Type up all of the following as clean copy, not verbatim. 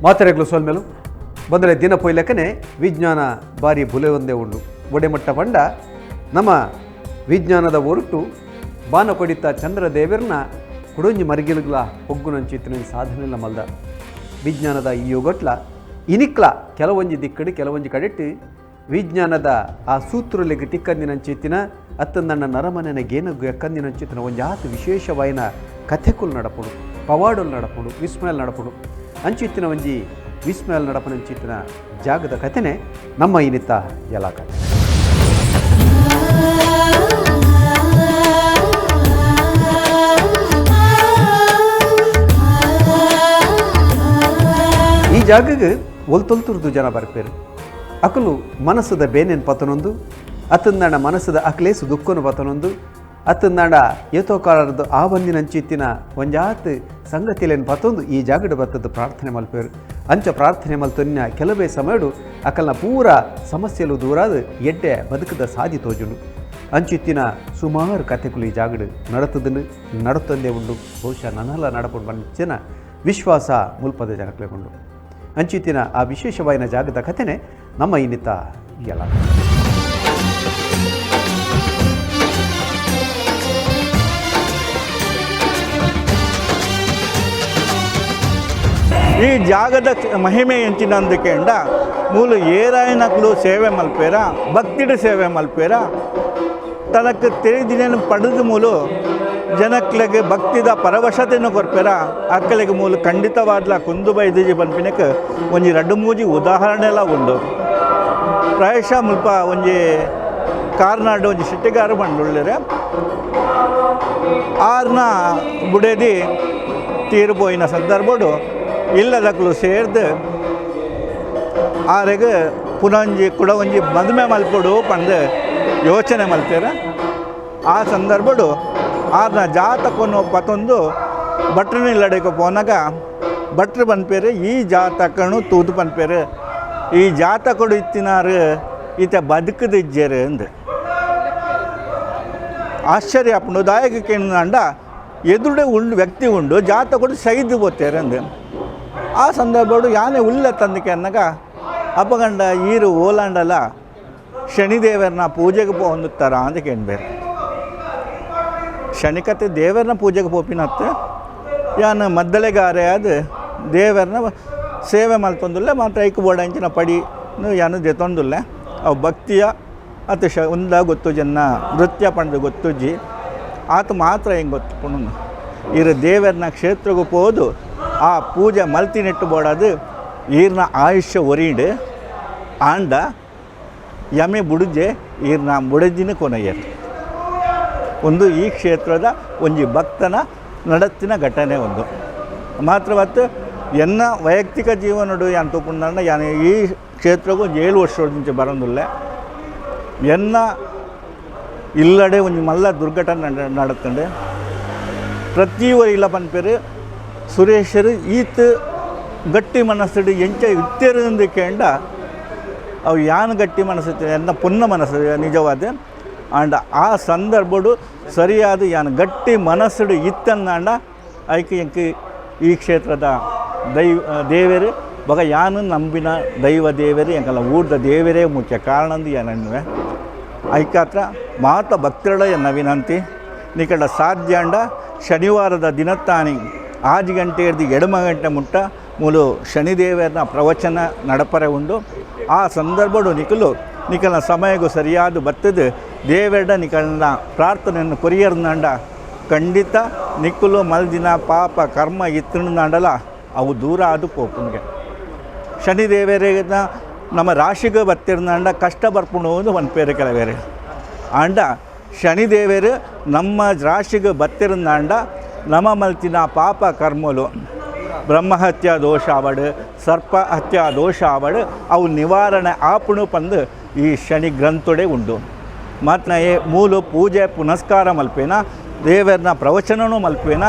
ಮಾತೆರೆಗ್ಲು ಸೋಲ್ಮೇಲು ಬಂದರೆ ದಿನ ಪೊಯ್ಲೆಕ್ಕನೆ ವಿಜ್ಞಾನ ಬಾರಿ ಬುಲೆ ಒಂದೇ ಉಂಡು ಒಡೆಮಟ್ಟ ಪಂಡ ನಮ್ಮ ವಿಜ್ಞಾನದ ಹೊರಟು ಬಾನ ಕೊಡಿತ ಚಂದ್ರದೇವರನ್ನ ಕುಡೊಂಜಿ ಮರಿಗಿಲ್ಗಳ ಹೊಗ್ಗುನಂಚಿತ್ತಿನ ಸಾಧನೆಲ್ಲ ಮಲ್ದ ವಿಜ್ಞಾನದ ಈ ಯುಗಟ್ಲ ಇನಿಕ್ಲ ಕೆಲವೊಂಜಿ ದಿಕ್ಕಡು ಕೆಲವೊಂಜಿ ಕಡೆಟ್ಟು ವಿಜ್ಞಾನದ ಆ ಸೂತ್ರಲೆಗೆ ಟಿಕ್ಕಂದಿನಂಚಿತ್ತಿನ ಅತ್ತಂದಣ್ಣ ನರಮನೆನ ಗೇನಗು ಎಕ್ಕಂದಿನಂಚಿತ್ತಿನ ಒಂಜಾತು ವಿಶೇಷವಾಯಿನ ಕಥೆಕುಲು ನಡಪುಡು ಪವಾಡುಲು ನಡಪುಡು ವಿಸ್ಮಯಲ್ ನಡಪುಡು ಅಂಚಿತ್ತಿನ ಒಂಜಿ ವಿಸ್ಮಯಲ್ ನಡಪನಂಚಿತ್ತಿನ ಜಾಗದ ಕಥೆನೇ ನಮ್ಮ ಇನಿತ ಎಲ್ಲ ಕಥೆ. ಈ ಜಾಗಕ್ಕೆ ಒಲ್ತೊಲ್ತುರ್ದು ಜನ ಬರ್ಪೇರು ಅಕಲು ಮನಸ್ಸದ ಬೇನೇನು ಪತನೊಂದು ಅತ್ತಂದಾಂಡ ಮನಸ್ಸದ ಅಕ್ಲೇಸು ದುಃಖನು ಪತನೊಂದು ಅತ್ತಂದಾಂಡ ಏತೋಕಾಲರದ್ದು ಆ ಬಂದಿನಂಚಿತ್ತಿನ ಒಂಜಾತ್ ಸಂಗತಿಲೇನು ಪತ್ತೊಂದು ಈ ಜಾಗದ ಬತ್ತದ್ದು ಪ್ರಾರ್ಥನೆ ಮಲ್ಪೇರು ಅಂಚ ಪ್ರಾರ್ಥನೆ ಮಲ್ತೊನ್ನ ಕೆಲವೇ ಸಮಯಡು ಅಕಲ್ನ ಪೂರ ಸಮಸ್ಯೆಲು ದೂರಾದ ಎಡ್ಡೆ ಬದುಕದ ಸಾಧಿ ತೋಜುಂಡು ಅಂಚಿತ್ತಿನ ಸುಮಾರು ಕಥೆಗಳು ಈ ಜಾಗಡು ನಡತದನ್ನು ನಡುತ್ತಂದೇ ಉಂಡು ಬಹುಶಃ ನನ್ನೆಲ್ಲ ನಡಪುಂಡು ಬಂದ ವಿಶ್ವಾಸ ಮುಲ್ಪದ ಜನಕ್ಲೆಗೊಂಡು ಅಂಚಿತ್ತಿನ ಆ ವಿಶೇಷವಾಯಿನ ಜಾಗದ ಕಥೆನೇ ನಮ್ಮ ಇನಿತ ಎಲ್ಲ. ಈ ಜಾಗದ ಮಹಿಮೆ ಎಂಚಿನಂದಕ್ಕೆಂಡ ಮೂಲು ಏರಾಯನಕ್ಲು ಸೇವೆ ಮಲ್ಪೇರ ಭಕ್ತಿಡು ಸೇವೆ ಮಲ್ಪೇರ ತನಕ್ಕೆ ತಿಳಿದಿನೇನು ಪಡೆದ ಮೂಲು ಜನಕ್ಲೆಗೆ ಭಕ್ತಿದ ಪರವಶತೆಯನ್ನು ಕೊರ್ಪೇರ ಅಕ್ಕಲಿಗೆ ಮೂಲ ಖಂಡಿತವಾದ್ಲ ಕುಂದು ಬೈದಿಜಿ ಪನ್ಪಿನಕ್ಕೆ ಒಂಜಿ ರಡ್ಡು ಮೂಜಿ ಉದಾಹರಣೆ ಎಲ್ಲ ಉಂಡು. ಪ್ರಾಯಶಃ ಮುಲ್ಪ ಒಂಜಿ ಕಾರ್ನಾಡು ಒಂಜಿ ಶಿಟ್ಟಿಗಾರು ಬಂಡುಳ್ಳರೆ ಆರ್ನ ಬುಡೇದಿ ತೀರ್ಪೋಯಿನ ಸಂದರ್ಭಡು ಇಲ್ಲದಕ್ಕಲು ಸೇರ್ದು ಆರೆಗೆ ಪುನಂಜಿ ಕೂಡ ಒಂಜಿ ಮದುವೆ ಮಲ್ಪಡು ಪಂದು ಯೋಚನೆ ಮಲ್ತೇರ. ಆ ಸಂದರ್ಭಡು ಆರ್ನ ಜಾತಕವನ್ನು ಪತ್ತೊಂದು ಭಟ್ರನ ಇಲ್ಲಡೆಗೆ ಪೋನಾಗ ಭಟ್ರು ಪನ್ಪೇರು ಈ ಜಾತಕನು ತೂದು ಪನ್ಪೇರು ಈ ಜಾತಕಡು ಇತ್ತಿನಾರು ಈತ ಬದುಕದಿಜ್ಜೇರು ಅಂದು ಆಶ್ಚರ್ಯ ಅಪ್ಪನು ದಾಯಕಕ್ಕೆ ಅಂಡ ಎದುರುಡೆ ಉಂಡು ವ್ಯಕ್ತಿ ಉಂಡು ಜಾತಕಡು ಸೈದು ಬೋತೇರು ಅಂದು. ಆ ಸಂದರ್ಭಡು ಯಾನೆ ಉಲ್ಲ ತಂದಕ್ಕೆ ಅನ್ನಗ ಅಪ್ಪಗಂಡ ಈರು ಓಲಾಂಡಲ ಶನಿದೇವರನ್ನ ಪೂಜೆಗೆ ಹೊಂದುತ್ತಾರ ಅಂತ ಕೇಳ್ಬೇರು. ಶನಿಕತೆ ದೇವರನ್ನ ಪೂಜೆಗೆ ಪೋಪಿನತ್ತೆ ಯಾನು ಮದ್ದಳೆಗಾರೆ ಅದು ದೇವರನ್ನ ಸೇವೆ ಮಲ್ತೊಂದುಲ್ಲೆ ಮಾತ್ರ ಐಕು ಬೋಡಂಚಿನ ಪಡಿ ಯಾನು ದೆತೊಂದುಲ್ಲೆ ಅವು ಭಕ್ತಿಯ ಅತು ಉಂದ ಗೊತ್ತು ಜನ ನೃತ್ಯ ಪಂಡು ಗೊತ್ತುಜ್ಜಿ ಆತ ಮಾತ್ರ ಹೆಂಗೆ ಗೊತ್ತು ಪುಣ್ಣ ಇರು ದೇವರನ್ನ ಕ್ಷೇತ್ರಗೂ ಹೋದು ಆ ಪೂಜೆ ಮಲ್ತಿನೆಟ್ಟು ಬೋಡದು ಈರ್ನ ಆಯುಷ್ಯ ಒರೀಡು ಆಂಡ ಯಮೆ ಬುಡುಜೆ ಈರ್ನ ಬುಡಜಿನ ಕೊನೆಯರು ಒಂದು ಈ ಕ್ಷೇತ್ರದ ಒಂಜಿ ಭಕ್ತನ ನಡತ್ತಿನ ಘಟನೆ ಒಂದು ಮಾತ್ರವತ್ತು ಎನ್ನ ವೈಯಕ್ತಿಕ ಜೀವನಡು ಯಾನ್ ತೂಪುಂಡ ಯಾನು ಈ ಕ್ಷೇತ್ರಗೂ 7 ವರ್ಷದಿಂದ ಬರೋದಿಲ್ಲ ಎನ್ನ ಇಲ್ಲಡೆ ಒಂಜಿ ಮಲ್ಲ ದುರ್ಘಟನೆ ನಡತ್ತಂಡೆ ಪ್ರತಿಯೊರು ಇಲ್ಲ ಪನ್ಪೇರು ಸುರೇಶರು ಈತ ಗಟ್ಟಿ ಮನಸ್ಸು ಎಂಚ ಇತ್ತೇರಿಂದ ಕೇಂಡ ಅವು ಯಾನು ಗಟ್ಟಿ ಮನಸ್ಸು ಎನ್ನ ಪುನ್ನ ಮನಸ್ಸು ನಿಜವಾದ ಆಂಡ ಆ ಸಂದರ್ಭಡು ಸರಿಯಾದ ಯಾನು ಗಟ್ಟಿ ಮನಸ್ಸು ಇತ್ತಂದಾಂಡ ಐಕೆ ಎಂಕಿ ಈ ಕ್ಷೇತ್ರದ ದೇವರು ಬಗ ಯಾನು ನಂಬಿನ ದೈವ ದೇವರು ಎಂಕಲ್ಲ ಊರ್ದ ದೇವರೇ ಮುಖ್ಯ ಕಾರಣಂದು ಏನನ್ನುವೆ ಐಕಾತ್ರ ಮಾತ ಭಕ್ತಳ ಎನ್ನ ವಿನಂತಿ ನಿಕಡ ಸಾಧ್ಯ ಅಂಡ ಶನಿವಾರದ ದಿನತ್ತಾನಿ 6 ಗಂಟೆ ಹಿಡ್ದು 2 ಗಂಟೆ ಮುಟ್ಟ ಮೂಲು ಶನಿದೇವರನ್ನ ಪ್ರವಚನ ನಡಪರೆ ಉಂಡು. ಆ ಸಂದರ್ಭಡು ನಿಕಲ್ನ ಸಮಯಗೂ ಸರಿಯಾದ ಬತ್ತದು ದೇವರಡ ನಿಕಲ್ನ ಪ್ರಾರ್ಥನೆಯನ್ನು ಕೊರಿಯರ್ನಂಡ ಖಂಡಿತ ನಿಕ್ಕಲು ಮಲ್ದಿನ ಪಾಪ ಕರ್ಮ ಇತ್ತಂಡಲ ಅವು ದೂರ ಆದು ಪೋಪುನ್ಗೆ ಶನಿದೇವರೇನ ನಮ್ಮ ರಾಶಿಗೆ ಬತ್ತಿರ್ನಂಡ ಕಷ್ಟ ಬರ್ಪುಣು ಒಂದು ಪೇರು ಕೆಲವೇರು ಆಂಡ ಶನಿದೇವರು ನಮ್ಮ ರಾಶಿಗೆ ಬತ್ತಿರ್ನಂಡ ನಮ್ಮ ಮಲ್ತಿನ ಪಾಪ ಕರ್ಮಲು ಬ್ರಹ್ಮಹತ್ಯಾ ದೋಷ ಆವಡು ಸರ್ಪ ಹತ್ಯಾ ದೋಷ ಆವಡು ಅವು ನಿವಾರಣೆ ಆಪುಣು ಪಂದು ಈ ಶನಿ ಗ್ರಂಥೊಡೆ ಉಂಡು. ಮತ್ತು ಮೂಲು ಪೂಜೆ ಪುನಸ್ಕಾರ ಮಲ್ಪೇನ ದೇವರನ್ನ ಪ್ರವಚನನೂ ಮಲ್ಪೇನ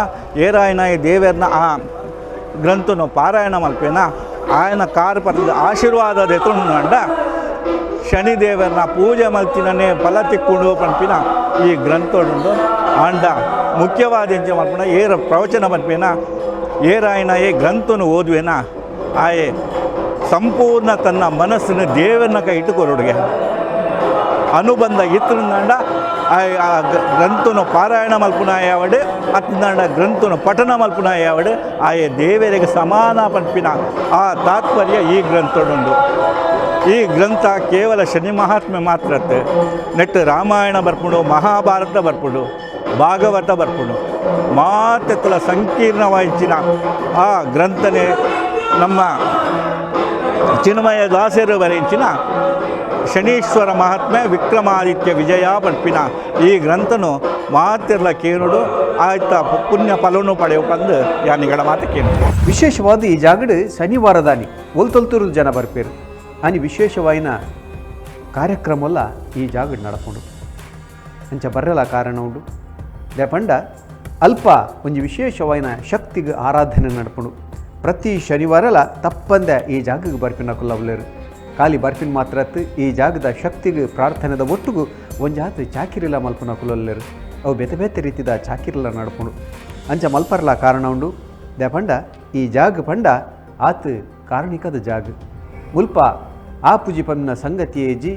ಏರಾಯನ ದೇವರನ್ನ ಆ ಗ್ರಂಥನು ಪಾರಾಯಣ ಮಲ್ಪೇನ ಆಯನ ಕಾರ್ಪದ ಆಶೀರ್ವಾದ ಎತ್ತುಂಡ ಶನಿದೇವರನ್ನ ಪೂಜೆ ಮಲ್ತಿನೇ ಫಲ ತಿಕ್ಕೊಂಡು ಪಂಪಿನ ಈ ಗ್ರಂಥೋಡು ಆಂಡ ಮುಖ್ಯವಾದ ಎಂಚ ಮಲ್ಪನ ಏರ ಪ್ರವಚನ ಮಲ್ಪೇನ ಏರಾಯನ ಗ್ರಂಥನು ಓದುವೇನ ಆಯೆ ಸಂಪೂರ್ಣ ತನ್ನ ಮನಸ್ಸನ್ನು ದೇವರನ್ನ ಕೈ ಇಟ್ಟು ಕೊರೊಡುಗೆ ಅನುಬಂಧ ಇತ್ತಂಡ ಆ ಗ್ರಂಥನ ಪಾರಾಯಣ ಮಲ್ಪುನಾಯವಡೆ ಅತ್ತಂಡ ಗ್ರಂಥನ ಪಠನ ಮಲ್ಪುನಾಯವಡೆ ಆಯೆ ದೇವರಿಗೆ ಸಮಾನ ಪಂಪಿನ ಆ ತಾತ್ಪರ್ಯ ಈ ಗ್ರಂಥಡುಂಡು. ಈ ಗ್ರಂಥ ಕೇವಲ ಶನಿ ಮಹಾತ್ಮೆ ಮಾತ್ರತ್ತೆ ನೆಟ್ಟು ರಾಮಾಯಣ ಬರ್ಪುಡು, ಮಹಾಭಾರತ ಬರ್ಪುಡು, ಭಾಗವತ ಬರ್ಪುಡು ಮಾತೆತ್ತಲ ಸಂಕೀರ್ಣವಾಯಿಚಿನ ಆ ಗ್ರಂಥನೇ ನಮ್ಮ ಚಿನ್ಮಯ ದಾಸರು ಬರೆಯಿಂಚಿನ ಶನೀಶ್ವರ ಮಹಾತ್ಮೆ ವಿಕ್ರಮಾದಿತ್ಯ ವಿಜಯ ಪಂಪಿನ ಈ ಗ್ರಂಥನು ಮಾತಿರ್ಲ ಕೇನುಡು ಆಯ್ತಾ ಪುಣ್ಯ ಫಲನು ಪಡೆಯಬೇಕಂದು ಯಾನಿಗಳ ಮಾತು ಕೇನು. ವಿಶೇಷವಾದ ಈ ಜಾಗಡ್ ಶನಿವಾರದಾನಿ ಒಲ್ತೊಲ್ತೂರು ಜನ ಬರ್ಪೇರು అని ವಿಶೇಷವಾಯಿನ ಕಾರ್ಯಕ್ರಮಲ್ಲ ಈ ಜಾಗಡ್ ನಡಪುಂಡು ಅಂಚ ಬರ್ರಲ ಕಾರಣ ಉಂಡು ಲೇಪಂಡ ಅಲ್ಪ ಒಂಜಿ ವಿಶೇಷವಾಯಿನ ಶಕ್ತಿಗೆ ಆರಾಧನೆ ನಡಪುಂಡು. ಪ್ರತಿ ಶನಿವಾರಲ ತಪ್ಪಂದೆ ಈ ಜಾಗಕ್ಕೆ ಬರ್ಪಿನ ಕುಲ್ಲವ್ಲೇರು ಖಾಲಿ ಬರ್ಪಿನ ಮಾತ್ರತ್ತು ಈ ಜಾಗದ ಶಕ್ತಿಗೆ ಪ್ರಾರ್ಥನೆದ ಒಟ್ಟಿಗೂ ಒಂಜಾತು ಚಾಕಿರಿಲ್ಲ ಮಲ್ಪನ ಕುಲ್ಲಲ್ಲೇರು ಅವು ಬೇತೆ ಬೇತೆ ರೀತಿದ ಚಾಕಿರಿಲ್ಲ ನಡಪುಂಡು ಅಂಚ ಮಲ್ಪರ್ಲ ಕಾರಣ ಉಂಡು ಲೇಪಂಡ ಈ ಜಾಗ ಪಂಡ ಆತು ಕಾರಣಿಕದ ಜಾಗ ಮುಲ್ಪ ಆ ಪೂಜಿ ಪನ್ನ ಸಂಗತಿಯೇಜಿ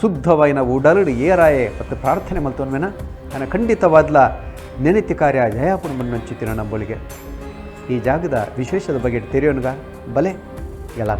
ಶುದ್ಧವಾಯಿನ ಉಡಲಡು ಏರಾಯೆ ಮತ್ತು ಪ್ರಾರ್ಥನೆ ಮಲ್ತವನ್ಮೇನ ನನ್ನ ಖಂಡಿತವಾದ್ಲ ನೆನೆತಿ ಕಾರ್ಯ ಜಯಾಪುರ ಮನ್ನಂಚುತ್ತಿನ ನಂಬಳಿಗೆ ಈ ಜಾಗದ ವಿಶೇಷದ ಬಗ್ಗೆ ತೆರೆಯೋನ್ಗ ಬಲೆ ಎಲ್ಲ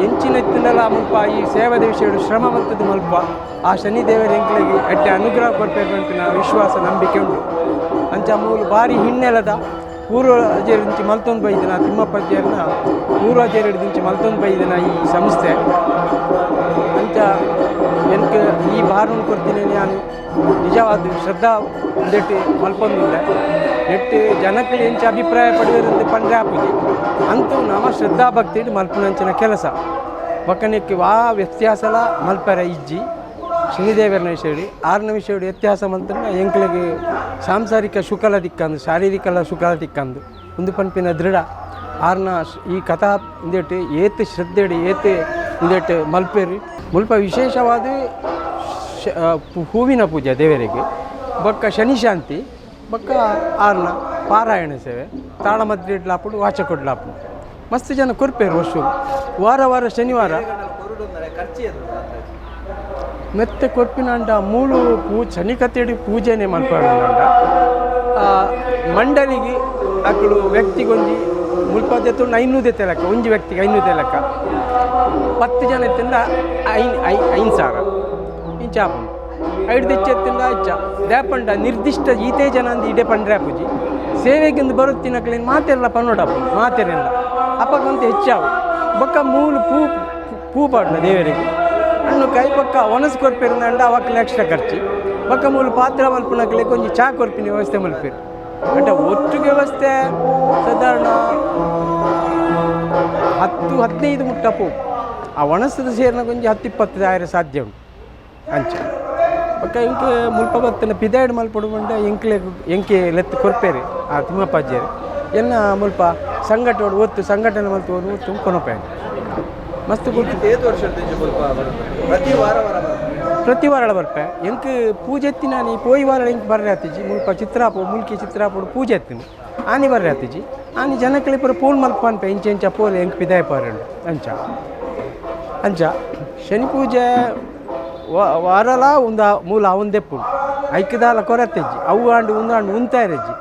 ಎಂಚಿನೆತ್ತಿನಲ್ಲ ಮುಲ್ಪ ಈ ಸೇವದ ವಿಷಯ ಶ್ರಮ ಮಂತದ್ದು ಮಲ್ಪ ಆ ಶನಿದೇವರ ಎಂಕ್ಲೆಗೆ ಅಡ್ಡೆ ಅನುಗ್ರಹ ಕೊಡ್ಬೇಕಂತ ವಿಶ್ವಾಸ ನಂಬಿಕೆ ಉಂಟು ಅಂಚ ಮೂಲು ಭಾರಿ ಹಿನ್ನೆಲದ ಪೂರ್ವಜರಿಂಚಿ ಮಲ್ತೊಂದು ಬೈದಿನ ತಿಮ್ಮಪ್ಪಜ್ಜಿಯರನ್ನ ಪೂರ್ವಜರಿಂಚಿ ಮಲ್ತೊಂದು ಬೈದಿನ ಈ ಸಂಸ್ಥೆ ಅಂಚ ಎನ್ಕೆ ಈ ಬಾರನ್ನು ಕೊಡ್ತೀನಿ ನಾನು ನಿಜವಾದ ಶ್ರದ್ಧಾ ನೆಟ್ಟು ಮಲ್ಪೊಂದಿಲ್ಲ ನೆಟ್ಟು ಜನಕ್ಕೆ ಎಂಚ ಅಭಿಪ್ರಾಯ ಪಡೆಯೋದಂತ ಪಂಡ್ರೆ ಆಪುಜಿ ಅಂತೂ ನಮ್ಮ ಶ್ರದ್ಧಾ ಭಕ್ತಿ ಮಲ್ಪನಂಚಿನ ಕೆಲಸ ಬಕ್ಕನಿಕ್ಕೆ ವಾ ವ್ಯತ್ಯಾಸಲ ಮಲ್ಪರ ಇಜ್ಜಿ ಶನಿದೇವರನ ವಿಷಯಡಿ ಆರನೇ ವಿಷಯಡು ವ್ಯತ್ಯಾಸ ಮಂತ್ರ ಎಂಕ್ಲೆಗೆ ಸಾಂಸಾರಿಕ ಶುಕಲ ದಿಕ್ಕಂದು ಶಾರೀರಿಕ ಶುಕಲ ದಿಕ್ಕಂದು ಒಂದು ಪಂಪಿನ ದೃಢ ಆರ್ನ ಈ ಕಥಾ ಇಂದೇಟು ಏತ್ ಶ್ರದ್ಧೆಡಿ ಏತ್ ಇಂದೇಟು ಮಲ್ಪೇರಿ ಮುಲ್ಪ ವಿಶೇಷವಾದ ಹೂವಿನ ಪೂಜೆ ದೇವರಿಗೆ ಬೊಕ್ಕ ಶನಿ ಶಾಂತಿ ಬೊಕ್ಕ ಆರ್ನ ಪಾರಾಯಣ ಸೇವೆ ತಾಳಮದ್ರಿ ಇಡ್ಲಾಪುಡು ವಾಚ ಕೊಡ್ಲಾಪುಡು ಮಸ್ತ್ ಜನ ಕೊರ್ಪೇರು ವರ್ಷ ವಾರ ವಾರ ಶನಿವಾರ ಮೆತ್ತೆ ಕೊರ್ಪಿನಂಡ ಮೂಳು ಶನಿ ಕತ್ತೇಡಿ ಪೂಜೆನೇ ಮಲ್ಪಂಡ ಮಂಡಲಿಗೆ ಅಕ್ಕಳು ವ್ಯಕ್ತಿಗೊಂದು ಮುಲ್ಪದೆ ತೊಂಡು 500 ಲೆಕ್ಕ ಒಂಜಿ ವ್ಯಕ್ತಿಗೆ 500 ಲೆಕ್ಕ 10 ಜನ ಎತ್ತಿಂದ 5,000 ಇಂಚಾಪು ಐದು ತೆಚ್ಚೆತ್ತಿಂದ ಹಚ್ಚ ದ್ಯಾಪಂಡ ನಿರ್ದಿಷ್ಟ ಈತೆ ಜನ ಅಂದು ಇಡೆ ಪಂಡ್ರೆ ಪೂಜಿ ಸೇವೆಗಿಂದು ಬರುತ್ತಿನಕ್ಲೇನು ಮಾತೆಲ್ಲ ಪನ್ನೋಟಪ್ಪ ಮಾತೆರೆಲ್ಲ ಅಪ್ಪಕ್ಕಂತ ಹೆಚ್ಚಾವು ಬೊಕ್ಕ ಮೂಲು ಪೂ ಪಾಡ್ನ ದೇವರಿಗೆ ಹಣ್ಣು ಕೈ ಪಕ್ಕ ಒಣಸು ಕೊರ್ಪಿರಂದ ಅವಕ್ಕಲ್ಲಿ ಎಕ್ಸ್ಟ್ರಾ ಖರ್ಚು ಬೊಕ್ಕ ಮೂಲು ಪಾತ್ರ ಮಲ್ಪನಕ್ಲೆ ಕೊಂಚ ಚಾ ಕೊರ್ಪಿನ ವ್ಯವಸ್ಥೆ ಮಲ್ಪಿರು ಬಟ್ ಒಟ್ಟು ವ್ಯವಸ್ಥೆ ಸಾಧಾರಣ 10-15 ಮುಟ್ಟ ಪೂ ಆ ಒಣಸದ ಸೇರಿನ ಕೊಂಚ 10-20 ಸಾಧ್ಯ ಉಂಟು ಅಂಚ ಬೊಕ್ಕ ಇಂಕೆ ಮುಲ್ಪ ಬತ್ತನ ಪಿದಾಯ್ಡು ಮಲ್ಪಡುವಂಡ ಎಂಕೆ ಲೆತ್ತು ಕೊರ್ಪೇರಿ ಆ ತಿಮ್ಮಪ್ಪಾಜಿಯರು ಎನ್ನ ಮುಲ್ಪ ಸಂಘಟೋಡು ಒತ್ತು ಸಂಘಟನೆ ಮಲ್ತೋಡು ಒತ್ತು ಕೊನಪಾಯ ಮಸ್ತ್ ಪ್ರತಿ ವಾರ ಬರ್ಪೆ ಎಂಕ್ ಪೂಜೆ ಎತ್ತಿ ನಾನು ಈ ಪೋಯಿ ವಾರ ಎಂಕ್ ಬರ್ರೆ ಆತಿಜಿ ಮುಲ್ಪ ಮುಲ್ಕಿ ಚಿತ್ರಾಪೋಡು ಪೂಜೆ ಎತ್ತೀನಿ ಆನಿ ಬರ್ರೆ ಆತಿಜಿ ಆನಿ ಜನಕ್ಕೆ ಪೂರ ಪೂಲ್ ಮಲ್ಪ ಅನ್ಪೆ ಇಂಚ ಪೋಲೆ ಎಂಕ್ ಪಿದಾಯ ಪಾರಂಡು ಅಂಚ ಶನಿ ಪೂಜೆ ವಾರಲ ಮೂಲ ಅವಂದೆಪ್ಪು ಐಕ್ಯದಾಲ ಕೊರತೆಜ್ಜಿ ಅವು ಆಂಡು ಉಂದಾಂಡು ಉಂತಾಯಿರಜ್ಜಿ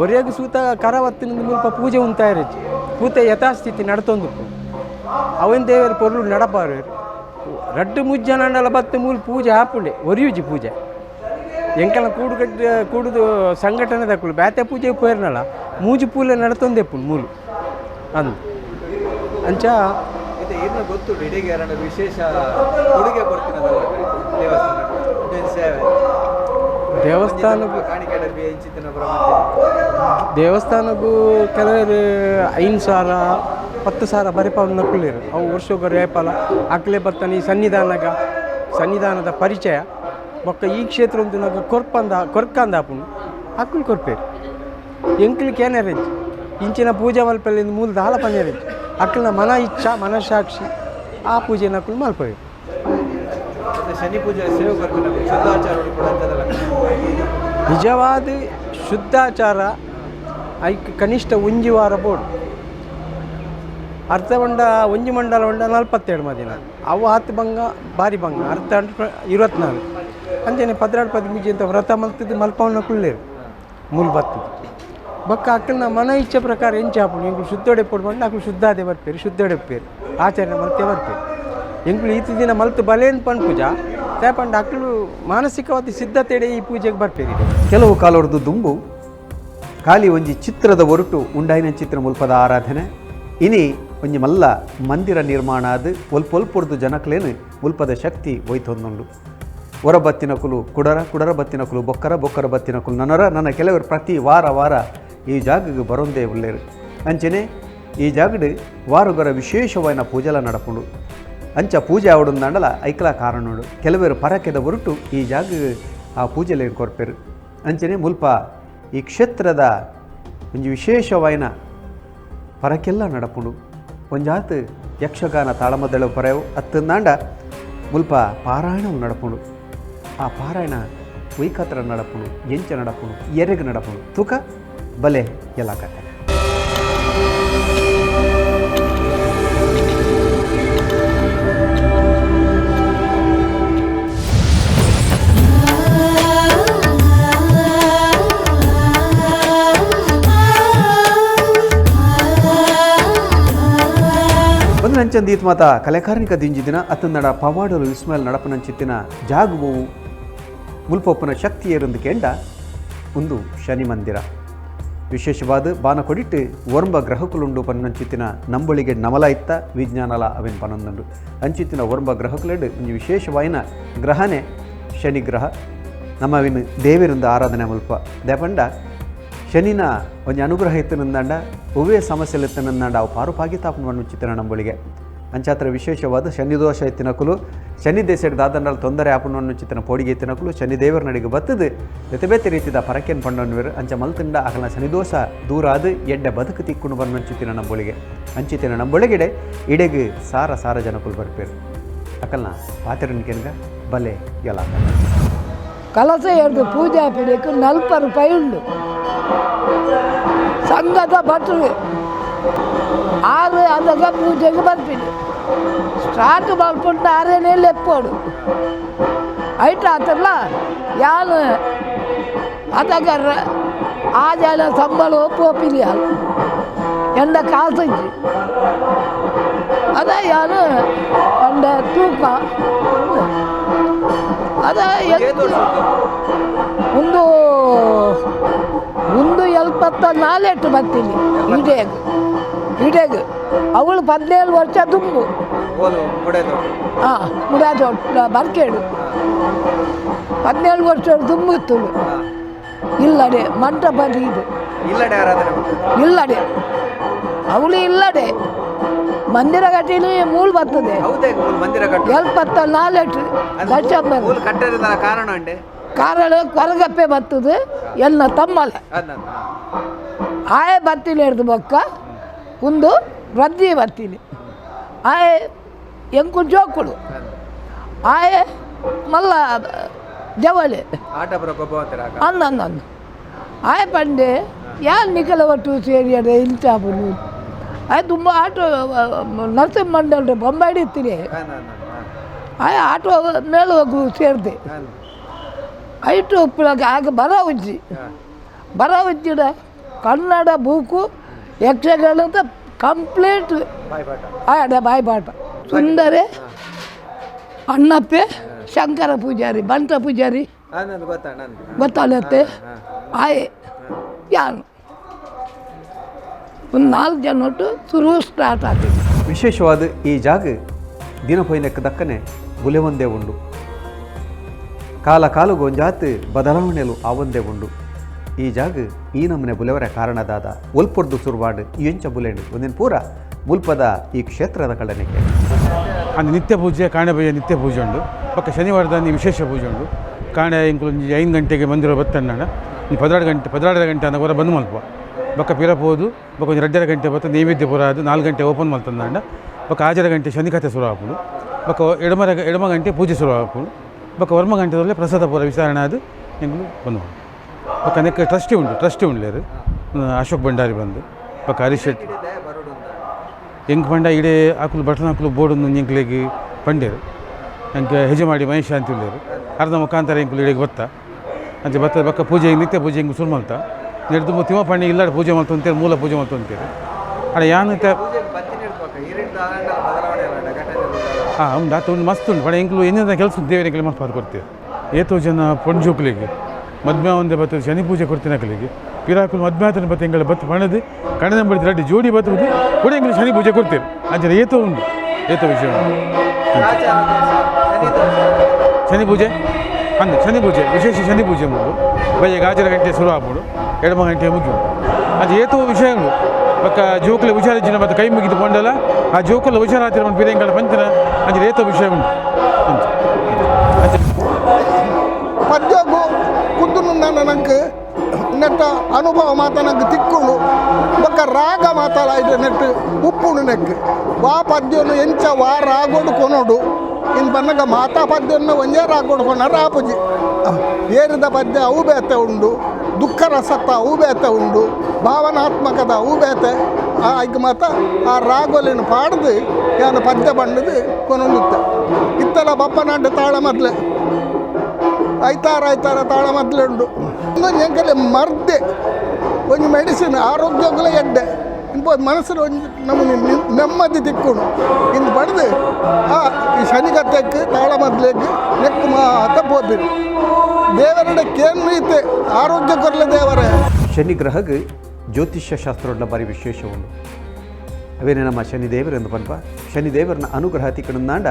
ಒರೆಗೆ ಸೂತ ಕರವತ್ತಿನ ಮುಲ್ಪ ಪೂಜೆ ಉಂತಾಯಿರಜ್ಜಿ ಪೂತೆ ಯಥಾಸ್ಥಿತಿ ನಡ್ತೊಂದು ಅವನ್ ದೇವರ ಪೊರ್ಲು ನಡಪಾರು ರಡ್ಡು ಮುಜ್ಜನಂಡಲ ಬತ್ತು ಮೂಲ ಪೂಜೆ ಹಾಪುಂಡೆ ಒರಿಯುಜಿ ಪೂಜೆ ಎಂಕಲ ಕೂಡುದು ಸಂಘಟನೆ ತಕ್ಕಳು ಬ್ಯಾತೆ ಪೂಜೆ ಪೋರ್ನಲ್ಲ ಮೂಜು ಪೂಲೆ ನಡ್ತೊಂದೆಪ್ಪು ಮೂಲು ಅಂದು ಅಂಚ ಗೊತ್ತು ವಿಶೇಷ ಕೊಡುಗೆ ದೇವಸ್ಥಾನಕ್ಕೂ ಕೆಲವರು 5,000 10,000 ಬರಿಪಾವು ನಕ್ಕಲಿರು ಅವು ವರ್ಷಕ್ಕೆ ರೇಪಲ ಅಕ್ಲೆ ಬರ್ತಾನೆ ಈ ಸನ್ನಿಧಾನದ ಪರಿಚಯ ಬೊಕ್ಕ ಈ ಕ್ಷೇತ್ರ ಒಂದು ನಾಗ ಕೊರ್ಕಂದಾಪುನು ಅಕ್ಕಲು ಕೊರ್ಪೇರು ಎಂಕ್ಲಿಕ್ಕೆ ಏನೇ ರೆಜ್ಜಿ ಇಂಚಿನ ಪೂಜೆ ಮಲ್ಪಲ್ಲಿಂದ ಮೂಲ ದಾಳ ಪನ್ಯ ರೆಜ್ಜಿ ಅಕ್ಕನ ಮನ ಇಚ್ಛಾ ಮನಸಾಕ್ಷಿ ಆ ಪೂಜೆ ನಕ್ಕಲು ಮಲ್ಪೇರು ಶನಿ ಪೂಜೆ ನಿಜವಾದ ಶುದ್ಧಾಚಾರ ಐಕ್ ಕನಿಷ್ಠ ಒಂಜಿ ವಾರ ಬೋಡು ಅರ್ಧ ಹೊಂಡ ಒಂಜಿ ಮಂಡಲ ಹೊಂಡ 42 ಮದಿನ ಅವು 10 ಬಂಗ ಭಾರಿ ಬಂಗ ಅರ್ಧ 24 ಅಂಜನೆ 16-15 ಅಂತ ವ್ರತ ಮಲ್ತಿದ್ದು ಮಲ್ಪವನ್ನ ಕುಳ್ಳೇರು ಮೂಲ ಬತ್ತು ಬೊಕ್ಕ ಅಕ್ಕನ ಮನ ಇಚ್ಛೆ ಪ್ರಕಾರ ಎಂಚಾಪು ಎಂಕ್ಲು ಶುದ್ಧೊಡೆ ಪಡ್ಕೊಂಡು ಅಕ್ಕಳು ಶುದ್ಧಾದೆ ಬರ್ಪೇರು ಶುದ್ಧೊಡೆಪ್ಪೇರು ಆಚರಣೆ ಮಲ್ತೆ ಬರ್ಪೇರು ಎಂಕ್ಲು ಈತ ದಿನ ಮಲ್ತು ಬಲೇನ್ ಪಣ್ ಪೂಜಾ ತೇಪಂಡ ಅಕ್ಕಳು ಮಾನಸಿಕವಾದ ಸಿದ್ಧತೆಡೆ ಈ ಪೂಜೆಗೆ ಬರ್ಪೇರಿ ಕೆಲವು ಕಾಲವರದು ದುಂಬು ಖಾಲಿ ಒಂಜಿ ಚಿತ್ರದ ಹೊರಟು ಉಂಡಾಯಿನ ಚಿತ್ರ ಮುಲ್ಪದ ಆರಾಧನೆ ಇನಿ ಒಂಜಿ ಮಲ್ಲ ಮಂದಿರ ನಿರ್ಮಾಣ ಅದು ಒಲ್ಪೊಲ್ಪೊಡ್ದು ಜನಕ್ಲೇನು ಮುಲ್ಪದ ಶಕ್ತಿ ಒಯ್ತೊಂದುಂಡು ಹೊರಬತ್ತಿನ ಕುಲು ಕುಡರ ಬತ್ತಿನ ಕುಲು ಬೊಕ್ಕರ ಬತ್ತಿನ ಕುಲು ನನ್ನ ಕೆಲವರು ಪ್ರತಿ ವಾರ ಈ ಜಾಗಕ್ಕೆ ಬರೋಂದೇ ಉಳ್ಳೇರು ಅಂಚನೆ ಈ ಜಾಗಡ್ ವಾರಗೊರ ವಿಶೇಷವಾದ ಪೂಜೆಲ ನಡಪುಂಡು ಅಂಚ ಪೂಜೆ ಆವಡುಂದಂಡಲ ಐಕ್ಲ ಕಾರಣುಂಡು ಕೆಲವರು ಪರಕೆದ ಹೊರಟು ಈ ಜಾಗಕ್ಕೆ ಆ ಪೂಜೆಲೆ ಕೊರ್ಪೇರು ಅಂಚನೆ ಮುಲ್ಪ ಈ ಕ್ಷೇತ್ರದ ಒಂಜಿ ವಿಶೇಷವಾದ ಪರಕ್ಕೆಲ್ಲ ನಡಪುಂಡು ಒಂಜಾತ್ ಯಕ್ಷಗಾನ ತಾಳಮದ್ದಳ ಪರೆವು ಅತ್ತಂದಾಂಡ ಮುಲ್ಪ ಪಾರಾಯಣ ನಡಪುಂಡು ಆ ಪಾರಾಯಣ ಒಯ್ಕತ್ರ ನಡಪುಂಡು ಎಂಚ ನಡಪುಂಡು ಎರೆಗೆ ನಡಪುಂಡು ತೂಕ ಬಲೆ ಎಲ್ಲ ಕತೆ ನಂಚಂದೀತ್ ಮಾತ ಕಲೆಕಾರ್ಮಿಕ ದಿಂಜಿದಿನ ಅತ್ತಂದಡ ಪವಾಡಲು ವಿಸ್ಮಯಲ್ ನಡಪನಂಚಿತ್ತಿನ ಜಾಗುವು ಮುಲ್ಪೊಪ್ಪನ ಶಕ್ತಿಯರೊಂದು ಕೆಂಡ ಒಂದು ಶನಿ ಮಂದಿರ ವಿಶೇಷವಾದ ಬಾನ ಕೊಡಿಟ್ಟು ಒರಂಬ ಗ್ರಹಕುಲುಂಡು ಪನ್ನಂಚಿತ್ತಿನ ನಂಬಳಿಗೆ ನಮಲ ಇತ್ತ ವಿಜ್ಞಾನಲ ಅವೆನ್ ಪನೊಂದುಂಡು ಅಂಚಿತ್ತಿನ ಒರಂಬ ಗ್ರಹಕುಲೆಡ್ ಒಂದು ವಿಶೇಷವಾಯಿನ ಗ್ರಹನೇ ಶನಿ ಗ್ರಹ ನಮ್ಮವಿನ ದೇವರಿಂದ ಆರಾಧನೆ ಮುಲ್ಪ ದೇಪಂಡ ಶನಿನ ಒಂಜಿ ಅನುಗ್ರಹ ಇತ್ತನಂದಾಂಡ ಒವ್ವೇ ಸಮಸ್ಯೆ ಇತ್ತನಂದಾಂಡ ಅವು ಪಾರು ಪಾಗಿತಾಪನವನ್ನು ಚಿತ್ರಣ ನಂಬಳಿಗೆ ಅಂಚಾತ್ರ ವಿಶೇಷವಾದ ಶನಿದೋಷ ಎತ್ತಿನಕುಲು ಶನಿ ದೇಶದ ದಾದಂಡಲ ತೊಂದರೆ ಆಪನವನ್ನು ಚಿತ್ರನ ಪೋಡಿಗೆ ಎತ್ತಿನಕುಲು ಶನಿ ದೇವರ ನಡಿಗೆ ಬತ್ತದು ಬೆತೆ ರೀತಿದ ಪರಕೆನ್ ಪಂಡನ್ವೇರು ಅಂಚ ಮಲ್ತಂಡ ಅಕಲ ಶನಿದೋಷ ದೂರ ಅದು ಎಡ್ಡೆ ಬದುಕು ತಿಕ್ಕೊಂಡು ಬನ್ನ ಚಿತ್ತಿನ ನಂಬಳಿಗೆ ಅಂಚಿತ್ತಿನ ನಂಬಳಿಗೆಡೆ ಇಡೆಗೆ ಸಾರ ಜನಕುಲು ಬರ್ಪೇರು ಅಕಲ್ನ ಪಾತ್ರನಿಕೆನ್ಗ ಬಲೆ ಎಲ್ಲ ಕಲಸ ಎರಡು ಪೂಜೆ ಪಡೆಯಕ್ಕೆ 40 ರೂಪಾಯಿ ಉಂಡು ಸಂಘದ ಭಟ್ರು 6 ಅದಗ ಪೂಜೆಗೆ ಬರ್ತೀನಿ ಸ್ಟಾರ್ಟ್ ಮಾಡ್ಕೊಂಡು 6ನೇ ಲೆಪ್ಪೋಡು ಐಟ ಆತಲ್ಲ ಯಾನು ಅದಾಗ ಆ ಜನ ಸಂಬಳ ಪೋಪಿಲಿ ಅದು ಎಂಡ ಕಾಸಿಂಚು ಅದ ಯಾನು ಅಂಡ ತೂಕ ಅದ ಒಂದು 74 ಬರ್ತೀನಿ ಇಡೇಗ ಅವಳು 17 ವರ್ಷ ತುಂಬು ಹಾಂ ಮುಡಾದ ಬರ್ಕೇಡು 17 ವರ್ಷ ತುಂಬಿತ್ತು ಇಲ್ಲಡೆ ಮಂಟಪ ಇದು ಇಲ್ಲಡೆ ಅವಳು ಇಲ್ಲಡೆ ಮಂದಿರ ಕಟ್ಟಿಲಿ ಮೂಲ ಬರ್ತದೆ 74 ಕಾರಣ ಕೊರಗಪ್ಪೆ ಬರ್ತದೆ ಎಲ್ಲ ತಮ್ಮಲೆ ಆಯ ಬರ್ತೀನಿ ಹಿಡ್ದು ಬೊಕ್ಕ ಒಂದು ರದ್ದಿ ಬರ್ತೀನಿ ಆಯ ಎಂಕು ಜೋಕುಳು ಆಯ ಮಲ್ಲ ಜವಳಿ ಅಂದು ಆಯ ಪಂಡೆ ಯಾರು ನಿಖಲ ಒಟ್ಟು ಸೇರಿ ಅದ ಇಲ್ಚಾಪುಲು ಆಯ್ ತುಂಬ ಆಟೋ ನರ್ಸಿಂಗ್ ಮಂಡಲ ಬೊಂಬೈ ಹಿಡಿತೀರಿ ಆಯ್ ಆಟೋ ಮೇಲೆ ಹೋಗು ಸೇರಿದೆ ಐಟು ಉಪ್ಪಳಗೆ ಆಗ ಬರ ಉಜ್ಜಿಡ ಕನ್ನಡ ಬೂಕು ಯಕ್ಷಗಾನದ ಕಂಪ್ಲೀಟ್ ಆಡ ಬಾಯ್ಪಾಠ ಸುಂದರೆ ಅಣ್ಣಪ್ಪೆ ಶಂಕರ ಪೂಜಾರಿ ಬಂಟ ಪೂಜಾರಿ ಗೊತ್ತಾಗತ್ತೆ ಆಯೆ ಯಾನು ಒಂದು 4 ಜನ ಒಟ್ಟು ಶುರು ಸ್ಟಾರ್ಟ್ ಆಗ್ತದೆ. ವಿಶೇಷವಾದ ಈ ಜಾಗ ದಿನಪೊಯ್ನಕ್ಕೆ ದಕ್ಕನೆ ಬುಲೆ ಒಂದೇ ಉಂಡು. ಕಾಲಗೂ ಒಂಜಾತ್ ಬದಲಾವಣೆಲು ಆವೊಂದೇ ಉಂಡು. ಈ ಜಾಗ ಈ ನಮ್ಮನೆ ಬುಲೆವರ ಕಾರಣದಾದ ಒಲ್ಪೊರ್ದು ಸುರುವಾಡು ಎಂಚ ಬುಲೆಂಡು ಒಂದಿನ ಪೂರ ಮುಲ್ಪದ ಈ ಕ್ಷೇತ್ರದ ಕಳನೆಗೆ ಅಂದು ನಿತ್ಯ ಪೂಜೆ ಕಾಣೆಬಯ್ಯ ನಿತ್ಯ ಪೂಜೆ ಉಂಡು. ಪಕ್ಕ ಶನಿವಾರದ ವಿಶೇಷ ಪೂಜೆ ಉಂಡು. ಕಾಣೆ ಇಂಕ್ಲೊಂದು 5 ಗಂಟೆಗೆ ಮಂದಿರ ಬತ್ತಣ್ಣ 16 ಗಂಟೆ ಅನ್ನೋ ಹೊರ ಬಂದು ಮಲ್ಪ ಬಕ್ಕ ಪಿರಪೋದು ಬಕ್ಕ ಒಂದು 2:30 ಗಂಟೆ ಬತ್ತ ನೈವೇದ್ಯ ಪುರ ಅದು 4 ಗಂಟೆ ಓಪನ್ ಮಲ್ತಂದ ಬಕ್ಕ 6 ಗಂಟೆ ಶನಿಕತೆ ಶುರು ಹಾಪುಡು ಬಕ್ಕ ಎಡಮ ಗಂಟೆ ಪೂಜೆ ಶುರು ಹಾಪುಡು ಬಕ್ಕ ವರ್ಮ ಗಂಟೆದಲ್ಲೇ ಪ್ರಸಾದ ಪೂರ ವಿಚಾರಣೆ ಅದು ಎಂಗ್ಲು ಬಂದು ಬಕ್ಕ ನೆಕ್ಕ ಟ್ರಸ್ಟಿ ಉಂಡ್ಲೇರು ಅಶೋಕ್ ಭಂಡಾರಿ ಬಂದು ಬಕ್ಕ ಹರೀಶ್ ಶೆಟ್ಟಿ ಎಂಗ್ ಪಂಡ ಇಡೇ ಆಕುಲು ಬಟನ್ ಹಾಕಲು ಬೋರ್ಡನ್ನು ಎಂಕ್ಲೆಗೆ ಪಂಡೇರು ಎಂಗೆ ಹೆಜೆ ಮಾಡಿ ಮಹೇಶ ಅಂತ ಇಲ್ಲೇರು ಅರ್ಧ ಮುಖಾಂತರ ಎಂಕ್ಲು ಇಡೆಗೆ ಬತ್ತ ಅಂಚೆ ಬತ್ತ ಬಕ್ಕ ಪೂಜೆ ನಿತ್ಯ ಪೂಜೆ ಹಿಂಗೆ ಶುರು ಮಲ್ತ ನೆಡ್ದು ತಿಮ್ಮ ಪಂಡಿ ಇಲ್ಲಾಡ ಪೂಜೆ ಮಲ್ತು ಅಂತೇಳಿ ಮೂಲ ಪೂಜೆ ಮಲ್ತು ಅಂತೇಳಿ ಅಡ ಯಾನಂತ ಹಾಂ ಉಂಡು ಆತ ಒಂದು ಮಸ್ತ್ ಉಂಟು ಪಡ ಎಂಕ್ಲು ಎನ್ನಿಂದ ಕೆಲಸ ದೇವರಿಗೆ ಮಸ್ತ್ ಪಾದು ಕೊಡ್ತೀವಿ ಏತೋ ಜನ ಪೊಂಜೋಕ್ಲಿಗೆ ಮದ್ಮೆ ಒಂದೇ ಬರ್ತದೆ ಶನಿ ಪೂಜೆ ಕೊಡ್ತೀನಿ ಅಕ್ಕಲಿಗೆ ಪಿರಾಕುಲು ಮದ್ಮೆ ಆತನ ಬತ್ತ ಎಂಗಳ ಬತ್ತು ಪಣದು ಕಣದ ಬಡ್ದು ರಡ್ಡಿ ಜೋಡಿ ಬತ್ತುವುದು ಕೂಡ ಎಂಗ್ಲು ಶನಿ ಪೂಜೆ ಕೊಡ್ತೀವಿ ಅಂಚೆ ಏತೋ ಉಂಟು ಏತೋ ವಿಷಯ ಶನಿ ಪೂಜೆ ಅಂದು ಶನಿ ಪೂಜೆ ವಿಶೇಷ ಶನಿ ಪೂಜೆ ಮುಗಿದು ಬಯ್ಯ 6 ಗಂಟೆ ಶುರು ಆಗ್ಬಿಡು 2 ಗಂಟೆ ಮುಗಿದು ಅದು ಏತೋ ವಿಷಯಗಳು ಪಕ್ಕ ಜೋಕುಲ ಹುಷಾರಿಜ್ಜಿನ ಮತ್ತು ಕೈ ಮುಗಿದು ಕೊಂಡಲ್ಲ ಆ ಜೋಕುಲ ಹುಷಾರಾತಿರ ಒಂದು ಪಿರಂಗಳ ಪಂಚನ ಅದು ಏತೋ ವಿಷಯ ಉಂಟು ಪದ್ಯಗೂ ಕುದ್ದು ನನಗೆ ನೆಟ್ಟ ಅನುಭವ ಮಾತ ನಂಗೆ ತಿಕ್ಕೊಂಡು ಬೊಕ್ಕ ರಾಗ ಮಾತಾಡ ಇದು ನೆಟ್ಟು ಉಪ್ಪುಂಡು ನೆಕ್ ವಾ ಪದ್ಯನು ಎಂಚ ವಾ ರಾಗೋಡು ಕೊನೋಡು ಇನ್ನು ಬನ್ನಗ ಮಾತಾ ಪದ್ಯವನ್ನು ಒಂದೇ ರಾಗೋಡು ಕೊನಾರ ಆಪುಜಿ ಏರಿದ ಪದ್ಯ ಅವು ಬೇತೆ ಉಂಡು ದುಃಖ ರಸತ್ತ ಅವು ಬೇತೆ ಉಂಡು ಭಾವನಾತ್ಮಕದ ಅವು ಬೇತೆ ಈಗ ಮಾತ ಆ ರಾಗೋಲಿನ ಪಾಡ್ದು ಯಾನು ಪದ್ಯ ಬಣ್ಣದು ಕೊನೊಂದುತ್ತೆ ಇತ್ತಲ ಬಪ್ಪನಾಡು ತಾಳ ಮೊದಲೇ ಐತಾರ ತಾಳ ಮೊದಲೇ ಉಂಡು ಇನ್ನೊಂದು ಎಂಕಲೆ ಮರ್ದೆ ಒಂದು ಮೆಡಿಸಿನ್ ಆರೋಗ್ಯಗಳ ಎಡ್ಡೆ ಇನ್ಬೋದು ಮನಸ್ಸು ಒಂದು ನಮ್ಮನೆ ನೆಮ್ಮದಿ ತಿಕ್ಕೊಂಡು ಇನ್ನು ಬಡ್ದು ಈ ಶನಿಗತ್ತಕ್ಕೆ ತಾಳ ಮೊದಲೇಗೆ ನೆಕ್ ಮಾತ ಬೋದಿರು ದೇವರಡೆ ಕೇನು ಐತೆ ಆರೋಗ್ಯ ಕೊರಲೆ ದೇವರೇ ಶನಿ ಗ್ರಹಗೆ ಜ್ಯೋತಿಷ್ಯ ಶಾಸ್ತ್ರವುಳ್ಳ ಬಾರಿ ವಿಶೇಷ ಉಂಡು. ಅವೇನೇ ನಮ್ಮ ಶನಿದೇವರೆಂದು ಪನ್ಪ ಶನಿದೇವರನ ಅನುಗ್ರಹ ತಿಕ್ಕಣಂದಾಂಡ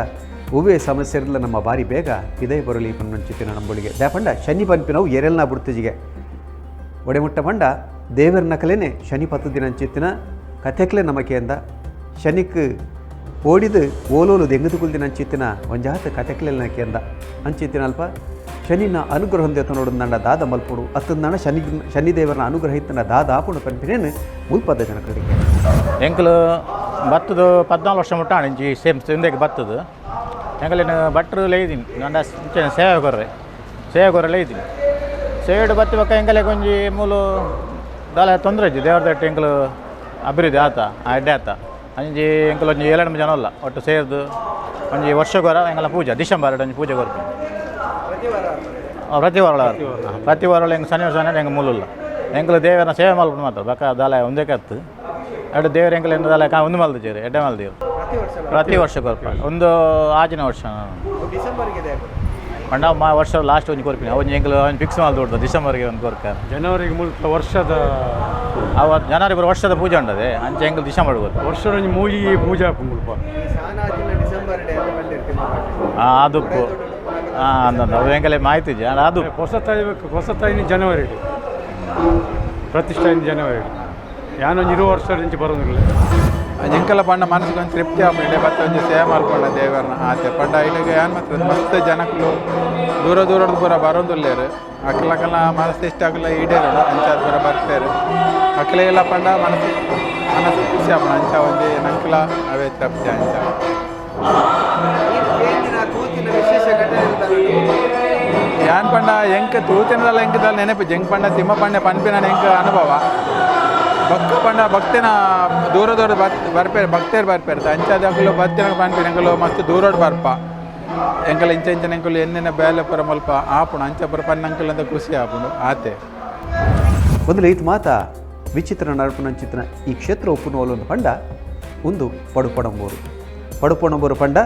ಹೂವೇ ಸಮಸ್ಯೆ ಇರಲಿಲ್ಲ ನಮ್ಮ ಬಾರಿ ಬೇಗ ಇದೇ ಬರಲಿ ಪನ್ನಂಚಿತ್ತಿನ ನಂಬಳಿಗೆ ದ್ಯಾಪಂಡ ಶನಿ ಪನ್ಪಿನವು ಎರೆಲ್ನ ಬಿಡ್ತಿಜಿಗೆ ಒಡೆಮುಟ್ಟ ಪಂಡ ದೇವರನ ಕಲೆನೇ ಶನಿ 10 ದಿನ ಅಂಚಿತ್ತಿನ ಕಥೆಕ್ಲೆ ನಮಕೆಯಿಂದ ಶನಿಕ್ ಓಡಿದು ಓಲೋಲು ದೆಂಗದು ಕುಲ್ದಿನ ಅಂಚಿತ್ತಿನ ಒಂಜಾತ ಕಥೆಕ್ಲೆಲ್ ನಕೆಯಿಂದ ಅಂಚಿತ್ತಿನ ಅಲ್ಪ ಶನಿನ ಅನುಗ್ರಹ ಹೊಂದೇತ ನೋಡಿದಂಡ ದಾದ ಮಲ್ಪುಡು ಅತ್ತಂದಾಣ ಶನಿದೇವರನ ಅನುಗ್ರಹ ಇತ್ತನ ದಾದ ಆಪುಡು ಪನ್ಪಿನೇನು ಮುಲ್ಪದ ಜನಕರಿಗೆ ಎಂಕಲು ಬತ್ತದು 14 ವರ್ಷ ಮುಟ್ಟ ಅಂಚಿ ಸೇಮ್ ಸಿಂದೆಗೆ ಬತ್ತದು ಎಂಕಲಿನ ಭಟ್ರು ಲೇದಿನಿ ನಂಡ ಸೇವೆ ಲೇದಿನಿ ಸೇವೆಡು ಬತ್ತಬೇಕ ಎಂಕಲೆ ಕೊಂಚಿ ಮೂಲು ದಾಲ ತೊಂದರೆ ಇಜ್ಜಿ ದೇವ್ರದಟ್ಟು ಎಂಕಲು ಅಭಿವೃದ್ಧಿ ಆತ ಆ ಎಡ್ಡೆ ಆತ ಅಂಜಿ ಎಂಕಲು ಒಂಜಿ 7 ಜನ ಅಲ್ಲ ಒಟ್ಟು ಸೇರಿದು ಒಂಜಿ ವರ್ಷಗೊರ ಎಂಕಲ ಪೂಜೆ ಡಿಸೆಂಬರ್ ಒಂಜಿ ಪೂಜೆ ಕೊರ್ಪು ಪ್ರತಿ ವಾರ ಹೆಂಗೆ ಶನಿವಾರ ಹೆಂಗೆ ಮೂಲಲ್ಲ ಎಂಕಲು ದೇವರನ್ನ ಸೇವೆ ಮಾಡ್ಬಿಟ್ಟು ಮಾತ್ರ ಬೇಕಾ ದಾಲ ಒಂದೇ ಕತ್ತು ಎರಡು ದೇವ್ರ ಎಂಕಲ್ ದಾಲ ಒಂದು ಮಲ್ದಿದ್ದೀರಿ ಎಡ್ಡೆ ಮಲ್ದಿರು ಪ್ರತಿ ವರ್ಷ ಕೊರ್ಪ ಒಂದು ಆಜಿನ ವರ್ಷ ಪಂಡ ವರ್ಷ ಲಾಸ್ಟ್ ಒಂದು ಕೊರ್ಪಿನಿ ಅವನು ಎಂಕಲ್ ಅವ್ನು ಫಿಕ್ಸ್ ಮಾಡಿ ದೊಡ್ಡದು ಡಿಸೆಂಬರ್ಗೆ ಒಂದು ಕೊರ್ಕ ಜನವರಿಗೆ ಮುಲ್ಪ ವರ್ಷದ ಅವತ್ತು ಜನವರಿ ಬರೋ ವರ್ಷದ ಪೂಜೆ ಉಂಟದೆ ಅಂಚೆ ಎಂಕಲ್ ಡಿಸೆಂಬರ್ ಗೊತ್ತು ವರ್ಷದ ಮೂಲಿ ಪೂಜಾ ಮುಲ್ಪ ಅದು ಅಂದಂದು ಅವು ಎಂಕಲೆ ಮಾಹಿತಿ ಅದು ಹೊಸ ತಾಯಿನ ಜನವರಿ ಪ್ರತಿಷ್ಠಾನ ಜನವರಿ ಯಾನೊಂದು 20 ವರ್ಷದ నుంచి ಬರೋದಿಲ್ಲ ಎಂಕಲ ಪಂಡ ಮನಸ್ಸಿಗೆ ಒಂದು ತೃಪ್ತಿ ಆಗ್ಬಿಟ್ಟೆ ಮತ್ತೆ ಒಂದು ಸೇವೆ ಮಾಡ್ಕೊಂಡ ದೇವರನ್ನ ಆತೆ ಪಂಡ ಇಲ್ಲಿಗೆ ಏನು ಮಾತ್ರ ಮಸ್ತ್ ಜನಕ್ಕಳು ದೂರದ ಪೂರ ಬರೋದಿಲ್ಲೇರು ಅಕ್ಕಲಕ್ಕಲ್ಲ ಮನಸ್ಸು ಇಷ್ಟ ಆಗಲ್ಲ ಈಡೇರೋದು ಅಂಚಾದ ಪೂರ ಬರ್ತಾರೆ ಅಕ್ಕಲಿಗೆಲ್ಲ ಪಂಡ ಮನಸ್ಸು ಖುಷಿ ಆಗ್ಬಿಡ ಅಂಚ ಒಂದು ನಕ್ಕಲ ಅವೇ ತೃಪ್ತಿ ಅಂಚ ಯಾನ್ ಪಂಡ ಎಂಕ ತೂತಿನದಲ್ಲ ಎಂಕದಲ್ಲ ನೆನಪು ಜಂಕ್ ಪಂಡ ತಿಮ್ಮ ಪಂಡ ಪನ್ಪಿನ ಎಂಕ ಅನುಭವ ಭಕ್ತ ಪಂಡ ಭಕ್ತಿನ ದೂರ ಬರ್ಪೇರು ಭಕ್ತರು ಬರ್ಪೇರು ಅಂಚಾದಾಗಲು ಭಕ್ತಿನ ಪನ್ಪಿನ ಎಂಕಲು ಮಸ್ತ್ ದೂರೋಡ್ ಬರ್ಪ ಎಂಕಲ್ ಇಂಚ ಎಂಕಲು ಎನ್ನೆನ ಬೇಲೆ ಪುರ ಮಲ್ಪ ಆಪುಣ ಅಂಚ ಪುರ ಪನ್ನ ಅಂಕಲ್ ಅಂತ ಖುಷಿ ಆಪುಂಡು ಆತೆ ಮೊದಲು ಈತ ಮಾತ ವಿಚಿತ್ರ ನಡಪುನಂಚಿತ್ತಿನ ಈ ಕ್ಷೇತ್ರ ಒಪ್ಪುನ ಒಲ್ಲೊಂದು ಪಂಡ ಒಂದು ಪಡುಪೊಣಂಬೂರು ಪಂಡ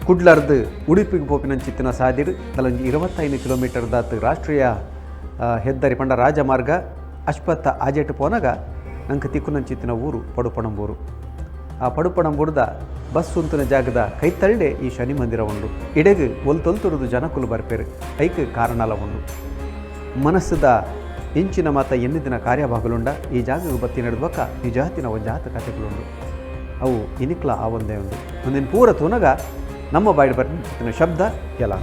ಕುಡ್ಲರ್ದು ಉಡುಪಿಗೆ ಪೋಪಿನಂಚಿತ್ತಿನ ಸಾದಿರು ತಲೊಂಜಿ 25 ಕಿಲೋಮೀಟರ್ ದಾತು ರಾಷ್ಟ್ರೀಯ ಹೆದ್ದಾರಿ ಪಂಡ ರಾಜಮಾರ್ಗ ಅಶ್ಪತ್ತ ಆಜೆಟ್ ಪೋನಾಗ ನಂಗೆ ತಿಕ್ಕುನಂಚಿತ್ತಿನ ಊರು ಪಡುಪಣಂಬೂರು. ಆ ಪಡುಪಣಂಬೂರ್ದ ಬಸ್ ಉಂತಿನ ಜಾಗದ ಕೈತಳ್ಳೆ ಈ ಶನಿ ಮಂದಿರ ಉಂಡು. ಇಡೆಗೆ ಒಲ್ತೊಲ್ತುರದು ಜನಕುಲು ಬರ್ಪೇರು ಐಕ್ ಕಾರಣಲ ಉಂಡು. ಮನಸ್ಸದ ಇಂಚಿನ ಮಾತ ಎನ್ನಿದಿನ ಕಾರ್ಯಭಾಗಲುಂಡ ಈ ಜಾಗಕ್ಕೆ ಬತ್ತಿ ನಡೆದ್ಬಕ್ಕ ನಿಜಾತಿನ ಒಂಜಾತ ಕಥೆಗಳುಂಡು. ಅವು ಇನಿಕ್ಲ ಆ ಒಂದೇ ಉಂಡು. ಒಂದಿನ ಪೂರ ತುನಗ ನಮ್ಮ ಬಾಯಿಡ್ ಬರ್ತಿನ ಶಬ್ದ ಎಲ್ಲ